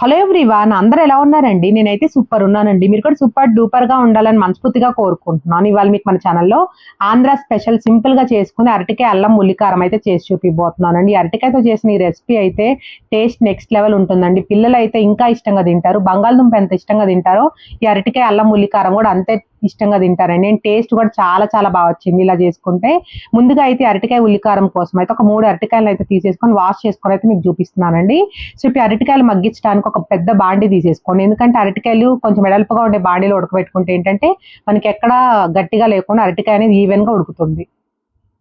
Hello everyone, అందరూ ఎలా ఉన్నారండి? నేనైతే సూపర్ ఉన్నానండి. మీరు కూడా సూపర్ డూపర్ గా ఉండాలని మనస్ఫూర్తిగా కోరుకుంటున్నాను. ఇవాళ మీకు మన ఛానల్లో ఆంధ్ర స్పెషల్ సింపుల్ గా చేసుకుని అరటికాయ అల్లం ఉల్లికారం అయితే చేసి చూపిపోతున్నానండి. ఈ అరటికాయతో చేసిన ఈ రెసిపీ అయితే టేస్ట్ నెక్స్ట్ లెవెల్ ఉంటుందండి. పిల్లలు అయితే ఇంకా ఇష్టంగా తింటారు. బంగాళదుంప ఎంత ఇష్టంగా తింటారో ఈ అరటికాయ అల్లం ఉల్లికారం కూడా అంతే ఇష్టంగా తింటారండి. నేను టేస్ట్ కూడా చాలా చాలా బాగా వచ్చింది ఇలా చేసుకుంటే. ముందుగా అయితే అరటికాయ ఉల్లికారం కోసం అయితే ఒక 3 అరటికాయలు అయితే తీసేసుకొని వాష్ చేసుకొని అయితే మీకు చూపిస్తున్నానండి. సో ఇప్పుడు అరటికాయలు మగ్గించడానికి ఒక పెద్ద బాండి తీసేసుకోండి. ఎందుకంటే అరటికాయలు కొంచెం వెడల్పుగా ఉండే బాండీలో ఉడకబెట్టుకుంటే ఏంటంటే మనకి ఎక్కడ గట్టిగా లేకుండా అరటికాయ అనేది ఈవెన్ గా ఉడుకుతుంది.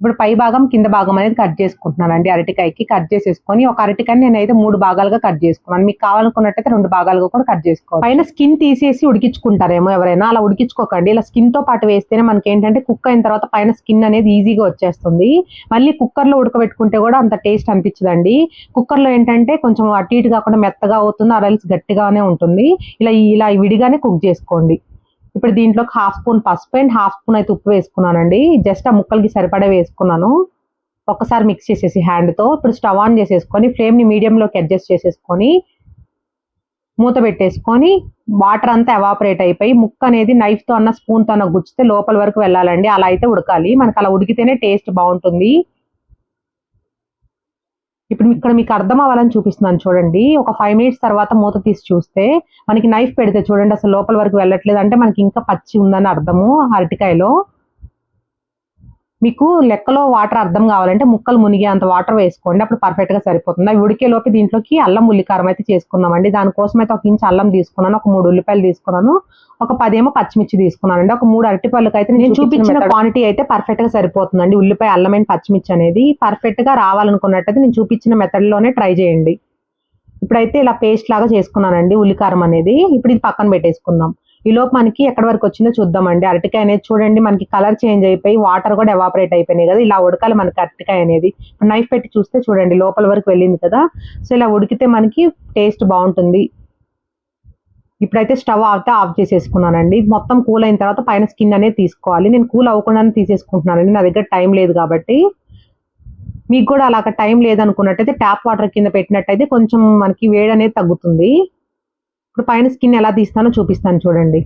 ఇప్పుడు పై భాగం కింద భాగం అనేది కట్ చేసుకుంటున్నానండి. అరటికాయకి కట్ చేసేసుకొని ఒక అరటికాయని నేనైతే 3 భాగాలుగా కట్ చేసుకున్నాను. మీకు కావాలనుకున్నట్టయితే 2 భాగాలుగా కూడా కట్ చేసుకోవాలి. పైన స్కిన్ తీసేసి ఉడికించుకుంటారేమో ఎవరైనా, అలా ఉడికించుకోకండి. ఇలా స్కిన్ తో పాటు వేస్తేనే మనకి ఏంటంటే కుక్ అయిన తర్వాత పైన స్కిన్ అనేది ఈజీగా వచ్చేస్తుంది. మళ్ళీ కుక్కర్ లో ఉడకబెట్టుకుంటే కూడా అంత టేస్ట్ అనిపించదండి. కుక్కర్ లో ఏంటంటే కొంచెం అటు ఇటు కాకుండా మెత్తగా అవుతుంది, అరల్స్ గట్టిగానే ఉంటుంది. ఇలా విడిగానే కుక్ చేసుకోండి. ఇప్పుడు దీంట్లోకి 1/2 స్పూన్ పసుపు అండ్ 1/2 స్పూన్ అయితే ఉప్పు వేసుకున్నానండి. జస్ట్ ఆ ముక్కలకి సరిపడే వేసుకున్నాను. ఒక్కసారి మిక్స్ చేసేసి హ్యాండ్తో ఇప్పుడు స్టవ్ ఆన్ చేసేసుకొని ఫ్లేమ్ని మీడియంలోకి అడ్జస్ట్ చేసేసుకొని మూత పెట్టేసుకొని వాటర్ అంతా ఎవాపరేట్ అయిపోయి ముక్క అనేది నైఫ్తో అన్న స్పూన్తో అన్న గుచ్చితే లోపల వరకు వెళ్ళాలండి. అలా అయితే ఉడకాలి. మనకు అలా ఉడికితేనే టేస్ట్ బాగుంటుంది. ఇప్పుడు ఇక్కడ మీకు అర్థం అవ్వాలని చూపిస్తున్నాను చూడండి. ఒక 5 మినిట్స్ తర్వాత మూత తీసి చూస్తే మనకి నైఫ్ పెడితే చూడండి అసలు లోపల వరకు వెళ్ళట్లేదు, అంటే మనకి ఇంకా పచ్చి ఉందని అర్థము అరటికాయలో. మీకు లెక్కలో వాటర్ అర్థం కావాలంటే ముక్కలు మునిగే అంత వాటర్ వేసుకోండి, అప్పుడు పర్ఫెక్ట్ గా సరిపోతుంది. అవి ఉడికే లోపు దీంట్లోకి అల్లం ఉల్లికారం అయితే చేసుకున్నామండి. దానికోసం అయితే 1 ఇంచ్ అల్లం తీసుకున్నాను, ఒక 3 ఉల్లిపాయలు తీసుకున్నాను, ఒక 10 ఏమో పచ్చిమిర్చి తీసుకున్నానండి. ఒక 3 అరటిపళ్ళకి అయితే నేను చూపించిన క్వాంటిటీ అయితే పర్ఫెక్ట్ గా సరిపోతుందండి. ఉల్లిపాయ, అల్లం అండ్ పచ్చిమిర్చి అనేది పర్ఫెక్ట్ గా రావాలనుకున్నట్టయితే నేను చూపించిన మెథడ్ లోనే ట్రై చేయండి. ఇప్పుడైతే ఇలా పేస్ట్ లాగా చేసుకున్నానండి ఉల్లికారం అనేది. ఇప్పుడు ఇది పక్కన పెట్టేసుకుందాం. ఈ లోపు మనకి ఎక్కడి వరకు వచ్చిందో చూద్దామండి. అరటికాయ అనేది చూడండి మనకి కలర్ చేంజ్ అయిపోయి వాటర్ కూడా ఎవాపరేట్ అయిపోయినాయి కదా, ఇలా ఉడకాలి మనకి అరటికాయ అనేది. నైఫ్ పెట్టి చూస్తే చూడండి లోపల వరకు వెళ్ళింది కదా. సో ఇలా ఉడికితే మనకి టేస్ట్ బాగుంటుంది. ఇప్పుడైతే స్టవ్ ఆఫ్ చేసేసుకున్నానండి. మొత్తం కూల్ అయిన తర్వాత పైన స్కిన్ అనేది తీసుకోవాలి. నేను కూల్ అవ్వకుండానే తీసేసుకుంటున్నానండి, నా దగ్గర టైం లేదు కాబట్టి. మీకు కూడా అలాగ టైం లేదనుకున్నట్టయితే ట్యాప్ వాటర్ కింద పెట్టినట్టయితే కొంచెం మనకి వేడి అనేది తగ్గుతుంది. ఇప్పుడు పైన స్కిన్ ఎలా తీస్తానో చూపిస్తాను చూడండి.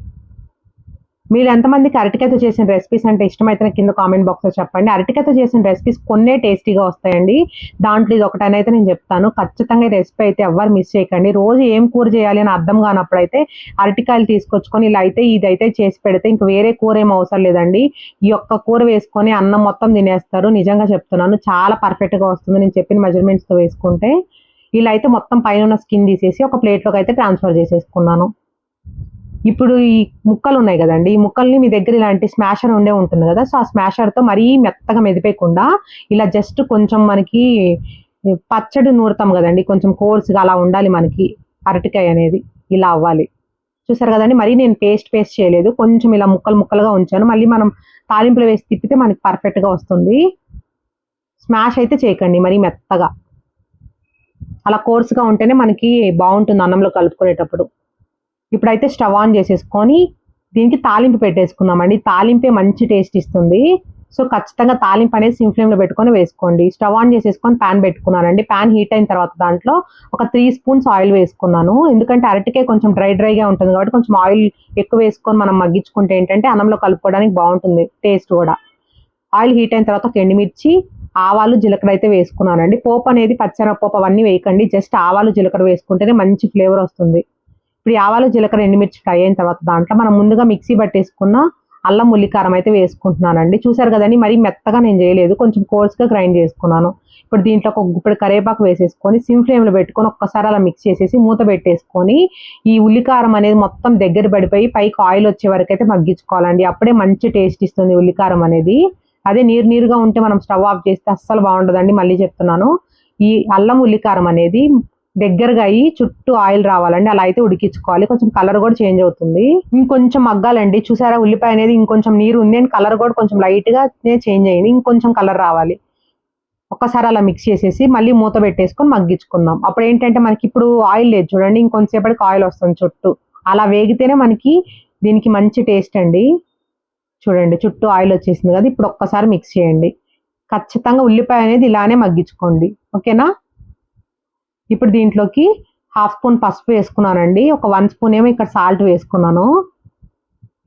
మీరు ఎంతమందికి అరటికాయతో చేసిన రెసిపీస్ అంటే ఇష్టమైతే కింద కామెంట్ బాక్స్లో చెప్పండి. అరటికాయతో చేసిన రెసిపీస్ కొన్నే టేస్టీగా వస్తాయండి. దాంట్లో ఇది ఒకటనైతే నేను చెప్తాను. ఖచ్చితంగా ఈ రెసిపీ అయితే ఎవ్వరు మిస్ చేయకండి. రోజు ఏం కూర చేయాలి అని అర్థం కానప్పుడైతే అరటికాయలు తీసుకొచ్చుకొని ఇలా అయితే ఇదైతే చేసి పెడితే ఇంక వేరే కూర ఏం అవసరం లేదండి. ఈ ఒక్క కూర వేసుకొని అన్నం మొత్తం తినేస్తారు. నిజంగా చెప్తున్నాను, చాలా పర్ఫెక్ట్గా వస్తుంది నేను చెప్పిన మెజర్మెంట్స్తో వేసుకుంటే. ఇలా అయితే మొత్తం పైన ఉన్న స్కిన్ తీసేసి ఒక ప్లేట్లోకి అయితే ట్రాన్స్ఫర్ చేసేసుకున్నాను. ఇప్పుడు ఈ ముక్కలు ఉన్నాయి కదండి, ఈ ముక్కల్ని మీ దగ్గర ఇలాంటి స్మాషర్ ఉండే ఉంటుంది కదా, సో ఆ స్మాషర్తో మరీ మెత్తగా మెదిపేయకుండా ఇలా జస్ట్ కొంచెం మనకి పచ్చడి నూరుతాం కదండి, కొంచెం కోర్స్గా అలా ఉండాలి మనకి అరటికాయ అనేది. ఇలా అవ్వాలి. చూసారు కదండి, మరీ నేను పేస్ట్ చేయలేదు, కొంచెం ఇలా ముక్కలు ముక్కలుగా ఉంచాను. మళ్ళీ మనం తాలింపులు వేసి తిప్పితే మనకి పర్ఫెక్ట్గా వస్తుంది. స్మాష్ అయితే చేయకండి మరీ మెత్తగా, అలా కోర్స్గా ఉంటేనే మనకి బాగుంటుంది అన్నంలో కలుపుకునేటప్పుడు. ఇప్పుడైతే స్టవ్ ఆన్ చేసేసుకొని దీనికి తాలింపు పెట్టేసుకున్నామండి. తాలింపే మంచి టేస్ట్ ఇస్తుంది. సో ఖచ్చితంగా తాలింపు అనేది సిమ్ ఫ్లేమ్లో పెట్టుకొని వేసుకోండి. స్టవ్ ఆన్ చేసేసుకొని ప్యాన్ పెట్టుకున్నానండి. ప్యాన్ హీట్ అయిన తర్వాత దాంట్లో ఒక 3 స్పూన్స్ ఆయిల్ వేసుకున్నాను. ఎందుకంటే అరటికాయ కొంచెం డ్రైగా ఉంటుంది కాబట్టి కొంచెం ఆయిల్ ఎక్కువ వేసుకొని మనం మగ్గించుకుంటే ఏంటంటే అన్నంలో కలుపుకోవడానికి బాగుంటుంది, టేస్ట్ కూడా. ఆయిల్ హీట్ అయిన తర్వాత ఒక ఎండుమిర్చి, ఆవాలు, జీలకర్ర అయితే వేసుకున్నానండి. పోపు అనేది పచ్చెనగపప్పు అవన్నీ వేయకండి, జస్ట్ ఆవాలు జీలకర్ర వేసుకుంటేనే మంచి ఫ్లేవర్ వస్తుంది. ఇప్పుడు ఆవాలు, జీలకర్ర, ఎండుమిర్చి ఫ్రై అయిన తర్వాత దాంట్లో మనం ముందుగా మిక్సీ పట్టేసుకున్న అల్లం ఉల్లికారం అయితే వేసుకుంటున్నానండి. చూసారు కదండి, మరీ మెత్తగా నేను చేయలేదు, కొంచెం కోర్స్గా గ్రైండ్ చేసుకున్నాను. ఇప్పుడు దీంట్లో ఒక గుప్పెడు కరివేపాకు వేసేసుకొని సిమ్ ఫ్లేమ్లో పెట్టుకొని ఒక్కసారి అలా మిక్స్ చేసేసి మూత పెట్టేసుకొని ఈ ఉల్లికారం అనేది మొత్తం దగ్గర పడిపోయి పైకి ఆయిల్ వచ్చే వరకు అయితే మగ్గించుకోవాలండి. అప్పుడే మంచి టేస్ట్ ఇస్తుంది ఉల్లికారం అనేది. అదే నీరుగా ఉంటే మనం స్టవ్ ఆఫ్ చేస్తే అస్సలు బాగుండదండి. మళ్ళీ చెప్తున్నాను, ఈ అల్లం ఉల్లికారం అనేది దగ్గరగా అయ్యి చుట్టూ ఆయిల్ రావాలండి, అలా అయితే ఉడికించుకోవాలి. కొంచెం కలర్ కూడా చేంజ్ అవుతుంది, ఇంకొంచెం మగ్గాలండి. చూసారా ఉల్లిపాయ అనేది ఇంకొంచెం నీరు ఉంది అండ్ కలర్ కూడా కొంచెం లైట్ గా చేంజ్ అయింది, ఇంకొంచెం కలర్ రావాలి. ఒక్కసారి అలా మిక్స్ చేసేసి మళ్ళీ మూత పెట్టేసుకొని మగ్గించుకుందాం. అప్పుడు ఏంటంటే మనకి ఇప్పుడు ఆయిల్ లేదు చూడండి, ఇంకొంచెంసేపటికి ఆయిల్ వస్తుంది చుట్టూ. అలా వేగితేనే మనకి దీనికి మంచి టేస్ట్ అండి. చూడండి చుట్టూ ఆయిల్ వచ్చేసింది కదా. ఇప్పుడు ఒక్కసారి మిక్స్ చేయండి. ఖచ్చితంగా ఉల్లిపాయ అనేది ఇలానే మగ్గించుకోండి, ఓకేనా. ఇప్పుడు దీంట్లోకి హాఫ్ స్పూన్ పసుపు వేసుకున్నానండి. ఒక 1 స్పూన్ ఏమో ఇక్కడ సాల్ట్ వేసుకున్నాను.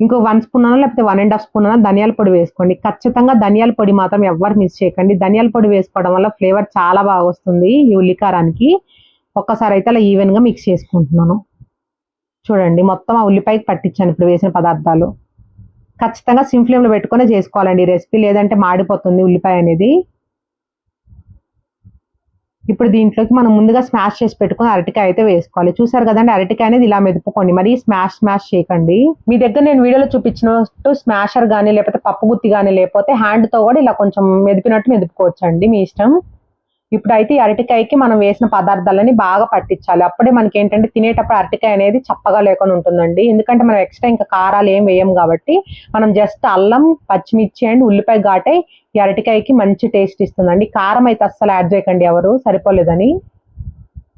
ఇంకో 1 స్పూన్ అన్నా లేకపోతే 1½ స్పూన్ అన్నా ధనియాల పొడి వేసుకోండి. ఖచ్చితంగా ధనియాల పొడి మాత్రం ఎవ్వరు మిస్ చేయకండి. ధనియాల పొడి వేసుకోవడం వల్ల ఫ్లేవర్ చాలా బాగా వస్తుంది ఈ ఉల్లికారానికి. ఒక్కసారి అయితే అలా ఈవెన్గా మిక్స్ చేసుకుంటున్నాను. చూడండి మొత్తం ఆ ఉల్లిపాయకి పట్టించాను ఇప్పుడు వేసిన పదార్థాలు. ఖచ్చితంగా సిమ్ ఫ్లేమ్లో పెట్టుకునే చేసుకోవాలండి ఈ రెసిపీ, లేదంటే మాడిపోతుంది ఉల్లిపాయ అనేది. ఇప్పుడు దీంట్లోకి మనం ముందుగా స్మాష్ చేసి పెట్టుకుని అరటికాయ అయితే వేసుకోవాలి. చూసారు కదండి, అరటికాయ అనేది ఇలా మెదుపుకోండి, మరి స్మాష్ చేయకండి. మీ దగ్గర నేను వీడియోలో చూపించినట్టు స్మాషర్ కానీ లేకపోతే పప్పు గుత్తి కానీ లేకపోతే హ్యాండ్తో కూడా ఇలా కొంచెం మెదిపినట్టు మెదుపుకోవచ్చండి, మీ ఇష్టం. ఇప్పుడైతే ఈ అరటికాయకి మనం వేసిన పదార్థాలని బాగా పట్టించాలి. అప్పుడే మనకి ఏంటంటే తినేటప్పుడు అరటికాయ అనేది చప్పగా లేకుండా ఉంటుందండి. ఎందుకంటే మనం ఎక్స్ట్రా ఇంకా కారాలు ఏం వేయం కాబట్టి మనం జస్ట్ అల్లం, పచ్చిమిర్చి అండ్ ఉల్లిపాయ ఘాటే ఈ అరటికాయకి మంచి టేస్ట్ ఇస్తుందండి. కారం అయితే అస్సలు యాడ్ చేయకండి ఎవరు, సరిపోలేదని.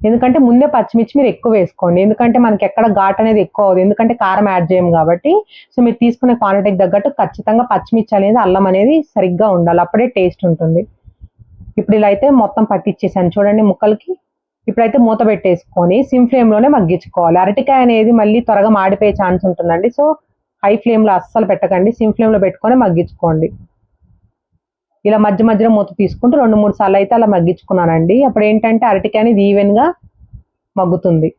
ఎందుకంటే ముందే పచ్చిమిర్చి మీరు ఎక్కువ వేసుకోండి, ఎందుకంటే మనకి ఎక్కడ ఘాట్ అనేది ఎక్కువ అవుతుంది, ఎందుకంటే కారం యాడ్ చేయం కాబట్టి. సో మీరు తీసుకునే క్వాంటిటీకి తగ్గట్టు ఖచ్చితంగా పచ్చిమిర్చి అనేది, అల్లం అనేది సరిగ్గా ఉండాలి, అప్పుడే టేస్ట్ ఉంటుంది. ఇప్పుడు ఇలా అయితే మొత్తం పట్టించేసాను చూడండి ముక్కలకి. ఇప్పుడైతే మూత పెట్టేసుకొని సిమ్ ఫ్లేమ్లోనే మగ్గించుకోవాలి. అరటికాయ అనేది మళ్ళీ త్వరగా మాడిపోయే ఛాన్స్ ఉంటుందండి. సో హై ఫ్లేమ్లో అస్సలు పెట్టకండి, సిమ్ ఫ్లేమ్లో పెట్టుకొని మగ్గించుకోండి. ఇలా మధ్య మధ్యలో మూత తీసుకుంటూ 2-3 సార్లు అయితే అలా మగ్గించుకున్నానండి. అప్పుడు ఏంటంటే అరటికాయ అనేది ఈవెన్గా మగ్గుతుంది.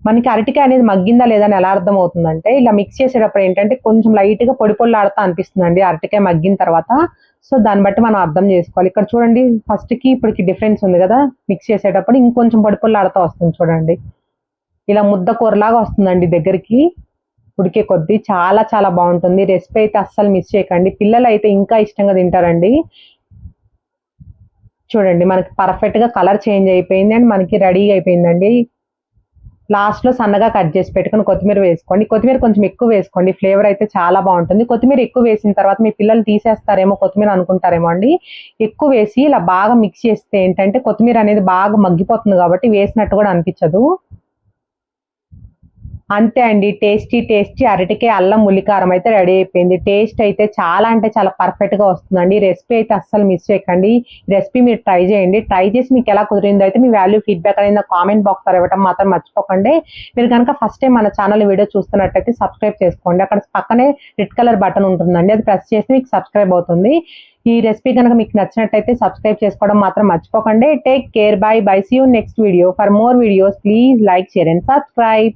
మనకి అరటికాయ అనేది మగ్గిందా లేదా అని ఎలా అర్థమవుతుందంటే, ఇలా మిక్స్ చేసేటప్పుడు ఏంటంటే కొంచెం లైట్గా పొడి పొడిలాడుతూ అనిపిస్తుందండి అరటికాయ మగ్గిన తర్వాత. సో దాన్ని బట్టి మనం అర్థం చేసుకోవాలి. ఇక్కడ చూడండి ఫస్ట్కి ఇప్పటికి డిఫరెన్స్ ఉంది కదా, మిక్స్ చేసేటప్పుడు ఇంకొంచెం పొడి పొడిలాడుతూ వస్తుంది చూడండి. ఇలా ముద్ద కూరలాగా వస్తుందండి దగ్గరికి ఉడికే కొద్దీ. చాలా చాలా బాగుంటుంది రెసిపీ, అయితే అస్సలు మిస్ చేయకండి. పిల్లలు అయితే ఇంకా ఇష్టంగా తింటారండి. చూడండి మనకి పర్ఫెక్ట్గా కలర్ చేంజ్ అయిపోయింది అండ్ మనకి రెడీగా అయిపోయిందండి. లాస్ట్లో సన్నగా కట్ చేసి పెట్టుకుని కొత్తిమీర వేసుకోండి. కొత్తిమీర కొంచెం ఎక్కువ వేసుకోండి, ఫ్లేవర్ అయితే చాలా బాగుంటుంది. కొత్తిమీర ఎక్కువ వేసిన తర్వాత మీ పిల్లలు తీసేస్తారేమో కొత్తిమీర అనుకుంటారేమో అండి. ఎక్కువ వేసి ఇలా బాగా మిక్స్ చేస్తే ఏంటంటే కొత్తిమీర అనేది బాగా మగ్గిపోతుంది కాబట్టి వేసినట్టు కూడా అనిపించదు. అంతే అండి, టేస్టీ అరటికాయ అల్లం ఉల్లికారం అయితే రెడీ అయిపోయింది. టేస్ట్ అయితే చాలా అంటే చాలా పర్ఫెక్ట్గా వస్తుందండి. రెసిపీ అయితే అస్సలు మిస్ చేయకండి. రెసిపీ మీరు ట్రై చేయండి. ట్రై చేసి మీకు ఎలా కుదిరిందో అయితే మీ వాల్యూ ఫీడ్బ్యాక్ అనేది కామెంట్ బాక్స్లో ఇవ్వడం మాత్రం మర్చిపోకండి. మీరు కనుక ఫస్ట్ టైం మన ఛానల్ వీడియో చూస్తున్నట్టయితే సబ్స్క్రైబ్ చేసుకోండి. అక్కడ పక్కనే రెడ్ కలర్ బటన్ ఉంటుందండి, అది ప్రెస్ చేసి మీకు సబ్స్క్రైబ్ అవుతుంది. ఈ రెసిపీ కనుక మీకు నచ్చినట్టయితే సబ్స్క్రైబ్ చేసుకోవడం మాత్రం మర్చిపోకండి. Take care, bye see you next video. For more videos please like, share and subscribe.